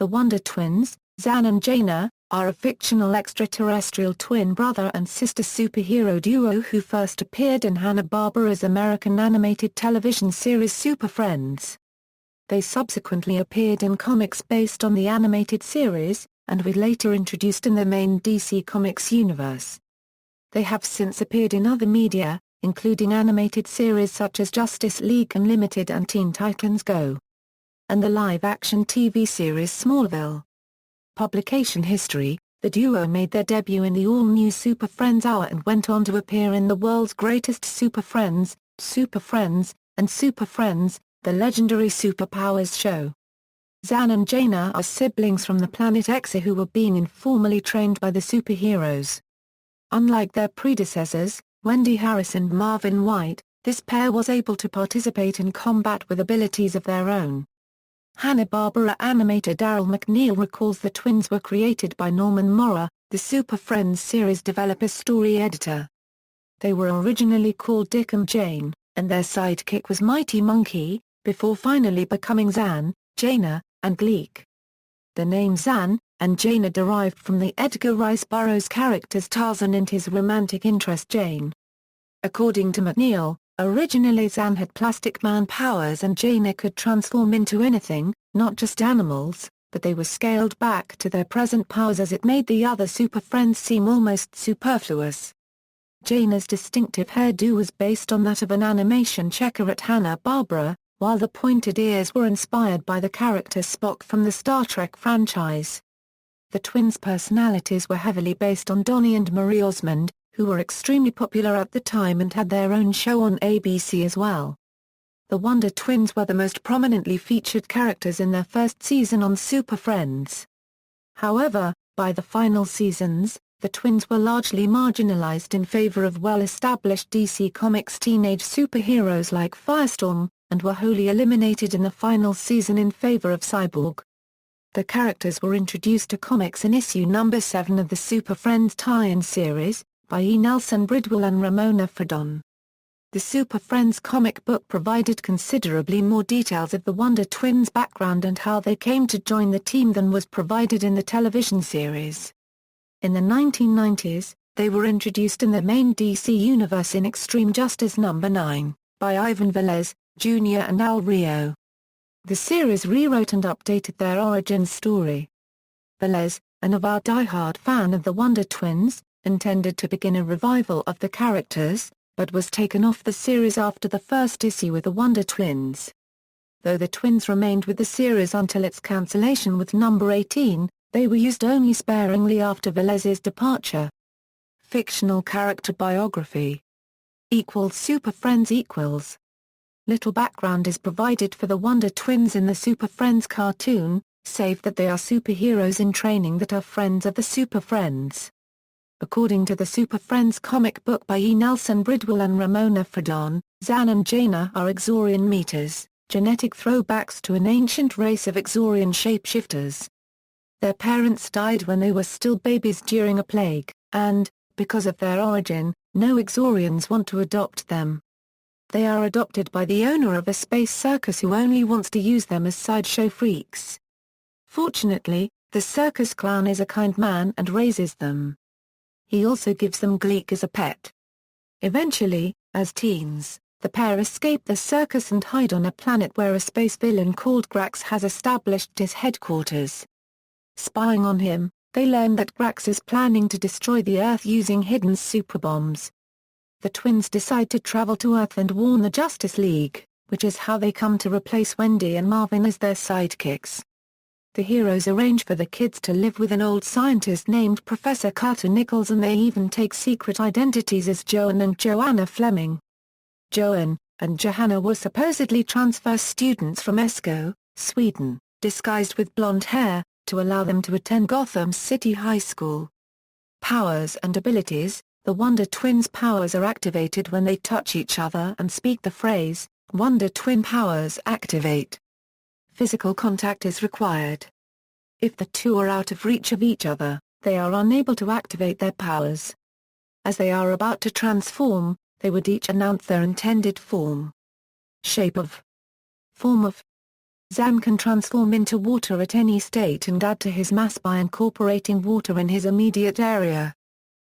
The Wonder Twins, Zan and Jayna, are a fictional extraterrestrial twin brother and sister superhero duo who first appeared in Hanna-Barbera's American animated television series Super Friends. They subsequently appeared in comics based on the animated series, and were later introduced in the main DC Comics universe. They have since appeared in other media, including animated series such as Justice League Unlimited and Teen Titans Go! And the live-action TV series Smallville. Publication history: the duo made their debut in the all-new Super Friends Hour and went on to appear in The World's Greatest Super Friends, and Super Friends, the legendary Superpowers show. Zan and Jayna are siblings from the planet Exa who were being informally trained by the superheroes. Unlike their predecessors, Wendy Harris and Marvin White, this pair was able to participate in combat with abilities of their own. Hanna-Barbera animator Daryl McNeil recalls the twins were created by Norman Maurer, the Super Friends series developer's story editor. They were originally called Dick and Jane, and their sidekick was Mighty Monkey, before finally becoming Zan, Jayna, and Gleek. The name Zan and Jayna derived from the Edgar Rice Burroughs characters Tarzan and his romantic interest Jane. According to McNeil, originally Zan had Plastic Man powers and Jayna could transform into anything, not just animals, but they were scaled back to their present powers as it made the other Super Friends seem almost superfluous. Jayna's distinctive hairdo was based on that of an animation checker at Hanna-Barbera, while the pointed ears were inspired by the character Spock from the Star Trek franchise. The twins' personalities were heavily based on Donnie and Marie Osmond, who were extremely popular at the time and had their own show on ABC as well. The Wonder Twins were the most prominently featured characters in their first season on Super Friends. However, by the final seasons, the twins were largely marginalized in favor of well-established DC Comics teenage superheroes like Firestorm, and were wholly eliminated in the final season in favor of Cyborg. The characters were introduced to comics in issue number 7 of the Super Friends tie-in series, by E. Nelson Bridwell and Ramona Fradon. The Super Friends comic book provided considerably more details of the Wonder Twins' background and how they came to join the team than was provided in the television series. In the 1990s, they were introduced in the main DC universe in Extreme Justice No. 9, by Ivan Velez, Jr. and Al Rio. The series rewrote and updated their origin story. Velez, an avowed die-hard fan of the Wonder Twins, intended to begin a revival of the characters, but was taken off the series after the first issue with the Wonder Twins. Though the twins remained with the series until its cancellation with number 18, they were used only sparingly after Velez's departure. Fictional character biography Super Friends equals. Little background is provided for the Wonder Twins in the Super Friends cartoon, save that they are superheroes in training that are friends of the Super Friends. According to the Super Friends comic book by E. Nelson Bridwell and Ramona Fradon, Zan and Jayna are Exorian meters, genetic throwbacks to an ancient race of Exorian shapeshifters. Their parents died when they were still babies during a plague, and, because of their origin, no Exorians want to adopt them. They are adopted by the owner of a space circus who only wants to use them as sideshow freaks. Fortunately, the circus clown is a kind man and raises them. He also gives them Gleek as a pet. Eventually, as teens, the pair escape the circus and hide on a planet where a space villain called Grax has established his headquarters. Spying on him, they learn that Grax is planning to destroy the Earth using hidden superbombs. The twins decide to travel to Earth and warn the Justice League, which is how they come to replace Wendy and Marvin as their sidekicks. The heroes arrange for the kids to live with an old scientist named Professor Carter Nichols, and they even take secret identities as Joan and Joanna Fleming. Joan and Johanna were supposedly transfer students from Esko, Sweden, disguised with blonde hair, to allow them to attend Gotham City High School. Powers and abilities: the Wonder Twins' powers are activated when they touch each other and speak the phrase, "Wonder Twin powers activate." Physical contact is required. If the two are out of reach of each other, they are unable to activate their powers. As they are about to transform, they would each announce their intended form. Form of Zan can transform into water at any state and add to his mass by incorporating water in his immediate area.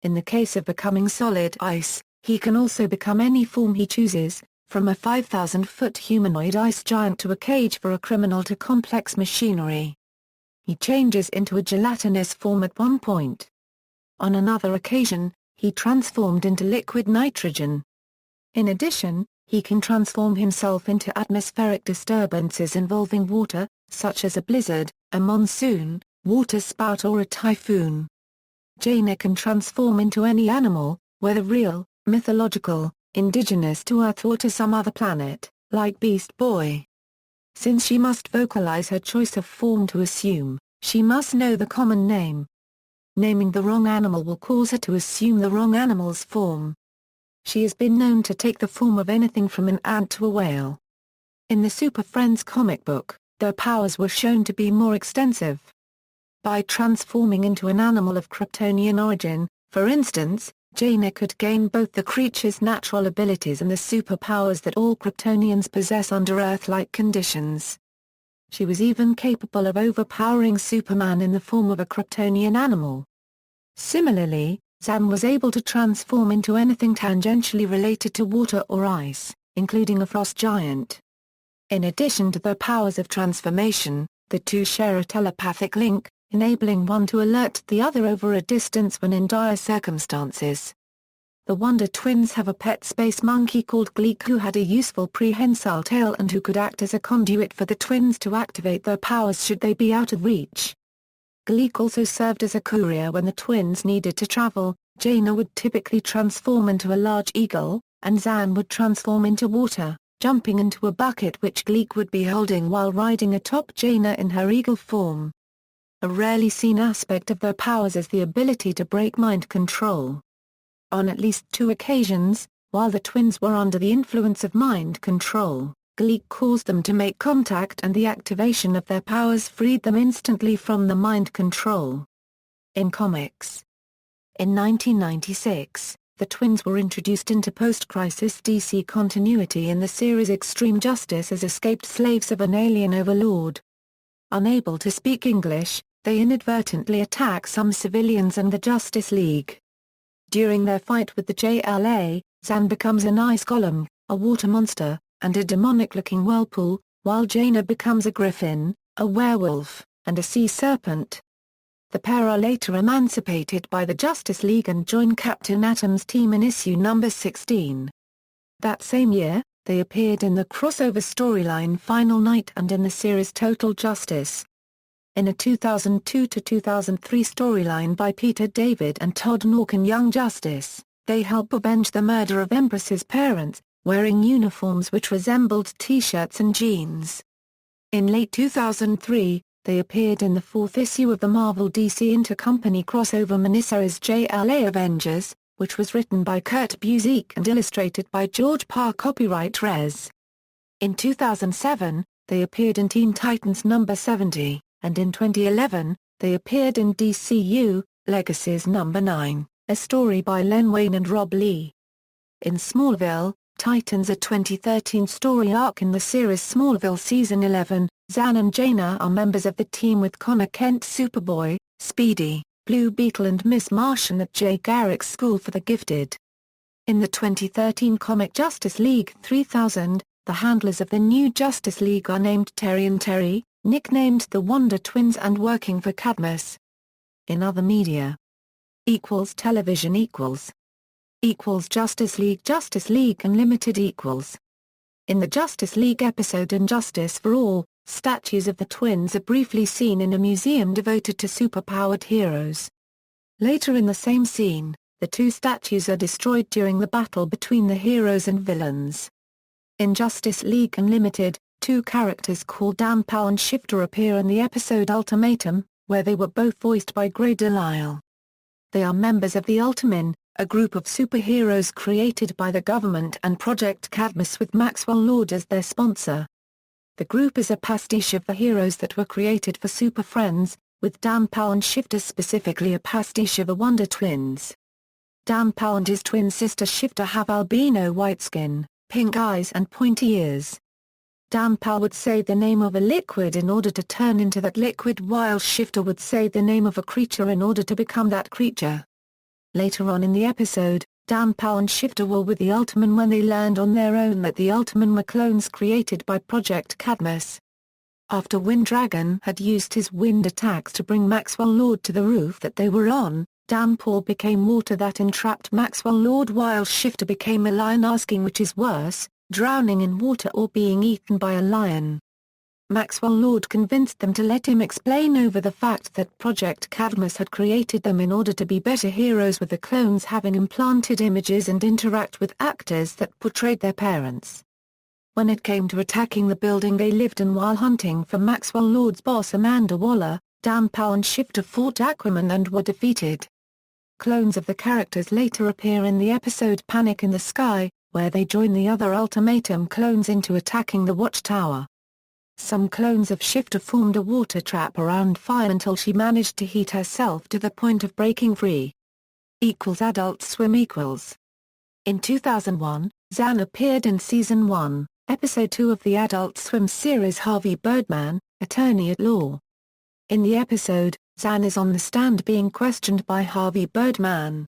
In the case of becoming solid ice, he can also become any form he chooses, from a 5,000-foot humanoid ice giant to a cage for a criminal to complex machinery. He changes into a gelatinous form at one point. On another occasion, he transformed into liquid nitrogen. In addition, he can transform himself into atmospheric disturbances involving water, such as a blizzard, a monsoon, water spout or a typhoon. Jayna can transform into any animal, whether real, mythological, indigenous to Earth or to some other planet, like Beast Boy. Since she must vocalize her choice of form to assume, she must know the common name. Naming the wrong animal will cause her to assume the wrong animal's form. She has been known to take the form of anything from an ant to a whale. In the Super Friends comic book, their powers were shown to be more extensive. By transforming into an animal of Kryptonian origin, for instance, Jayna could gain both the creature's natural abilities and the superpowers that all Kryptonians possess under Earth-like conditions. She was even capable of overpowering Superman in the form of a Kryptonian animal. Similarly, Zan was able to transform into anything tangentially related to water or ice, including a frost giant. In addition to their powers of transformation, the two share a telepathic link, enabling one to alert the other over a distance when in dire circumstances. The Wonder Twins have a pet space monkey called Gleek who had a useful prehensile tail and who could act as a conduit for the twins to activate their powers should they be out of reach. Gleek also served as a courier when the twins needed to travel. Jayna would typically transform into a large eagle, and Zan would transform into water, jumping into a bucket which Gleek would be holding while riding atop Jayna in her eagle form. A rarely seen aspect of their powers is the ability to break mind control. On at least 2 occasions, while the twins were under the influence of mind control, Gleek caused them to make contact and the activation of their powers freed them instantly from the mind control. In comics. In 1996, the twins were introduced into post-crisis DC continuity in the series Extreme Justice as escaped slaves of an alien overlord. Unable to speak English, they inadvertently attack some civilians and the Justice League. During their fight with the JLA, Zan becomes an ice golem, a water monster, and a demonic-looking whirlpool, while Jayna becomes a griffin, a werewolf, and a sea serpent. The pair are later emancipated by the Justice League and join Captain Atom's team in issue number 16. That same year, they appeared in the crossover storyline Final Night and in the series Total Justice. In a 2002-2003 storyline by Peter David and Todd Nauck, Young Justice, they help avenge the murder of Empress's parents, wearing uniforms which resembled T-shirts and jeans. In late 2003, they appeared in the 4th issue of the Marvel DC Intercompany crossover miniseries JLA Avengers, which was written by Kurt Busiek and illustrated by George Parr, copyright Res. In 2007, they appeared in Teen Titans number 70, and in 2011, they appeared in DCU, Legacies number 9, a story by Len Wein and Rob Lee. In Smallville, Titans, a 2013 story arc in the series Smallville Season 11, Zan and Jayna are members of the team with Connor Kent, Superboy, Speedy, Blue Beetle and Miss Martian at Jay Garrick's School for the Gifted. In the 2013 comic Justice League 3000, the handlers of the new Justice League are named Terry and Terry, nicknamed the Wonder Twins and working for Cadmus. In other media. Television Justice League Unlimited In the Justice League episode Injustice for All, statues of the twins are briefly seen in a museum devoted to superpowered heroes. Later in the same scene, the 2 statues are destroyed during the battle between the heroes and villains. In Justice League Unlimited, 2 characters called Dan Powell and Shifter appear in the episode Ultimatum, where they were both voiced by Grey DeLisle. They are members of the Ultimen, a group of superheroes created by the government and Project Cadmus with Maxwell Lord as their sponsor. The group is a pastiche of the heroes that were created for Super Friends, with Dan Powell and Shifter specifically a pastiche of the Wonder Twins. Dan Powell and his twin sister Shifter have albino white skin, pink eyes and pointy ears. Dan Powell would say the name of a liquid in order to turn into that liquid, while Shifter would say the name of a creature in order to become that creature. Later on in the episode, Dan Powell and Shifter were with the Ultimen when they learned on their own that the Ultimen were clones created by Project Cadmus. After Winddragon had used his wind attacks to bring Maxwell Lord to the roof that they were on, Dan Powell became water that entrapped Maxwell Lord, while Shifter became a lion, asking which is worse, drowning in water or being eaten by a lion. Maxwell Lord convinced them to let him explain over the fact that Project Cadmus had created them in order to be better heroes, with the clones having implanted images and interact with actors that portrayed their parents. When it came to attacking the building they lived in while hunting for Maxwell Lord's boss Amanda Waller, Dan Powell and Shifter fought Aquaman and were defeated. Clones of the characters later appear in the episode Panic in the Sky, where they join the other Ultimatum clones into attacking the Watchtower. Some clones of Shifter formed a water trap around Fire until she managed to heat herself to the point of breaking free. Adult Swim In 2001, Zan appeared in Season 1, Episode 2 of the Adult Swim series Harvey Birdman, Attorney at Law. In the episode, Zan is on the stand being questioned by Harvey Birdman.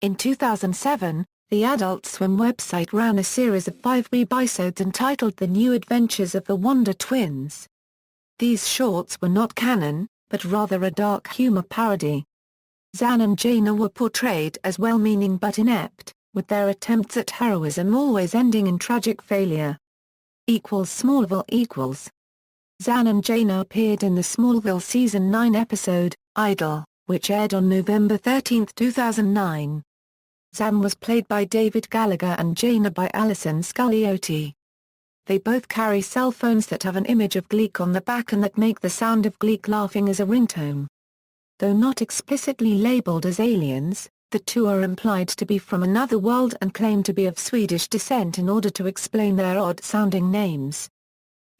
In 2007, the Adult Swim website ran a series of 5 webisodes entitled The New Adventures of the Wonder Twins. These shorts were not canon, but rather a dark humor parody. Zan and Jayna were portrayed as well-meaning but inept, with their attempts at heroism always ending in tragic failure. Smallville Zan and Jayna appeared in the Smallville Season 9 episode, Idol, which aired on November 13, 2009. Zan was played by David Gallagher and Jayna by Alison Scagliotti. They both carry cell phones that have an image of Gleek on the back and that make the sound of Gleek laughing as a ringtone. Though not explicitly labeled as aliens, the two are implied to be from another world and claim to be of Swedish descent in order to explain their odd-sounding names.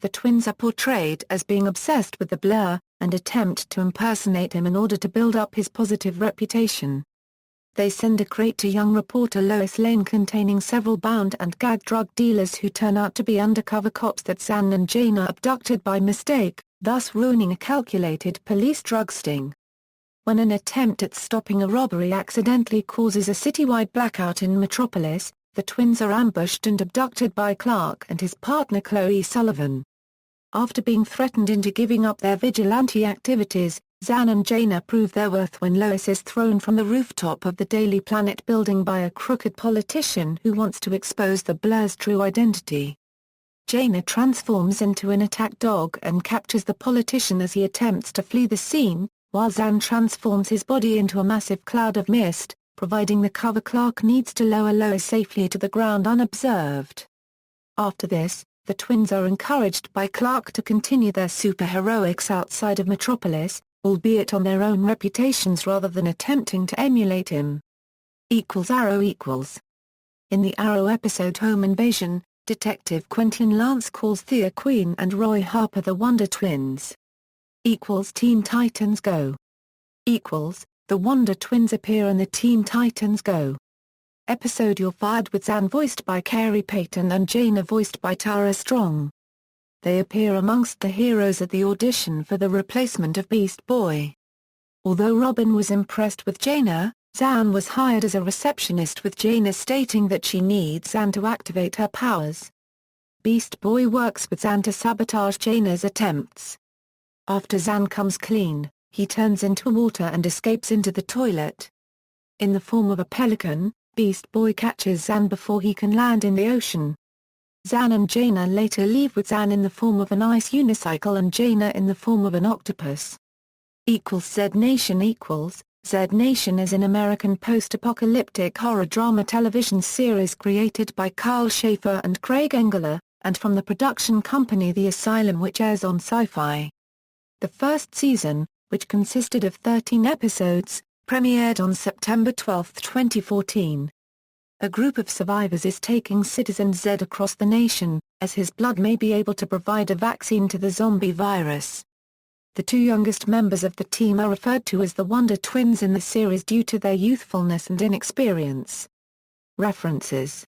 The twins are portrayed as being obsessed with the Blur, and attempt to impersonate him in order to build up his positive reputation. They send a crate to young reporter Lois Lane containing several bound and gagged drug dealers who turn out to be undercover cops that Zan and Jayna abducted by mistake, thus ruining a calculated police drug sting. When an attempt at stopping a robbery accidentally causes a citywide blackout in Metropolis, the twins are ambushed and abducted by Clark and his partner Chloe Sullivan. After being threatened into giving up their vigilante activities, Zan and Jayna prove their worth when Lois is thrown from the rooftop of the Daily Planet building by a crooked politician who wants to expose the Blur's true identity. Jayna transforms into an attack dog and captures the politician as he attempts to flee the scene, while Zan transforms his body into a massive cloud of mist, providing the cover Clark needs to lower Lois safely to the ground unobserved. After this, the twins are encouraged by Clark to continue their superheroics outside of Metropolis, albeit on their own reputations rather than attempting to emulate him. Arrow In the Arrow episode Home Invasion, Detective Quentin Lance calls Thea Queen and Roy Harper the Wonder Twins. Teen Titans Go! The Wonder Twins appear in the Teen Titans Go! Episode You're Fired with Zan voiced by Carey Payton and Jayna voiced by Tara Strong. They appear amongst the heroes at the audition for the replacement of Beast Boy. Although Robin was impressed with Jayna, Zan was hired as a receptionist, with Jayna stating that she needs Zan to activate her powers. Beast Boy works with Zan to sabotage Jayna's attempts. After Zan comes clean, he turns into water and escapes into the toilet. In the form of a pelican, Beast Boy catches Zan before he can land in the ocean. Zan and Jayna later leave with Zan in the form of an ice unicycle and Jayna in the form of an octopus. Z Nation Z Nation is an American post-apocalyptic horror drama television series created by Carl Schaefer and Craig Engler, and from the production company The Asylum, which airs on Sci-Fi. The first season, which consisted of 13 episodes, premiered on September 12, 2014. A group of survivors is taking Citizen Z across the nation, as his blood may be able to provide a vaccine to the zombie virus. The two youngest members of the team are referred to as the Wonder Twins in the series due to their youthfulness and inexperience. References.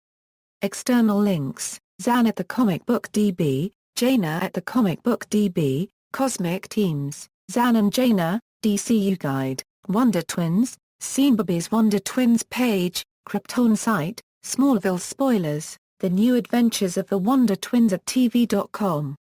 External links: Zan at the Comic Book DB, Jayna at the Comic Book DB, Cosmic Teams, Zan and Jayna, DCU Guide, Wonder Twins, Seenbaby's Wonder Twins page, Krypton site, Smallville spoilers, The New Adventures of the Wonder Twins at TV.com.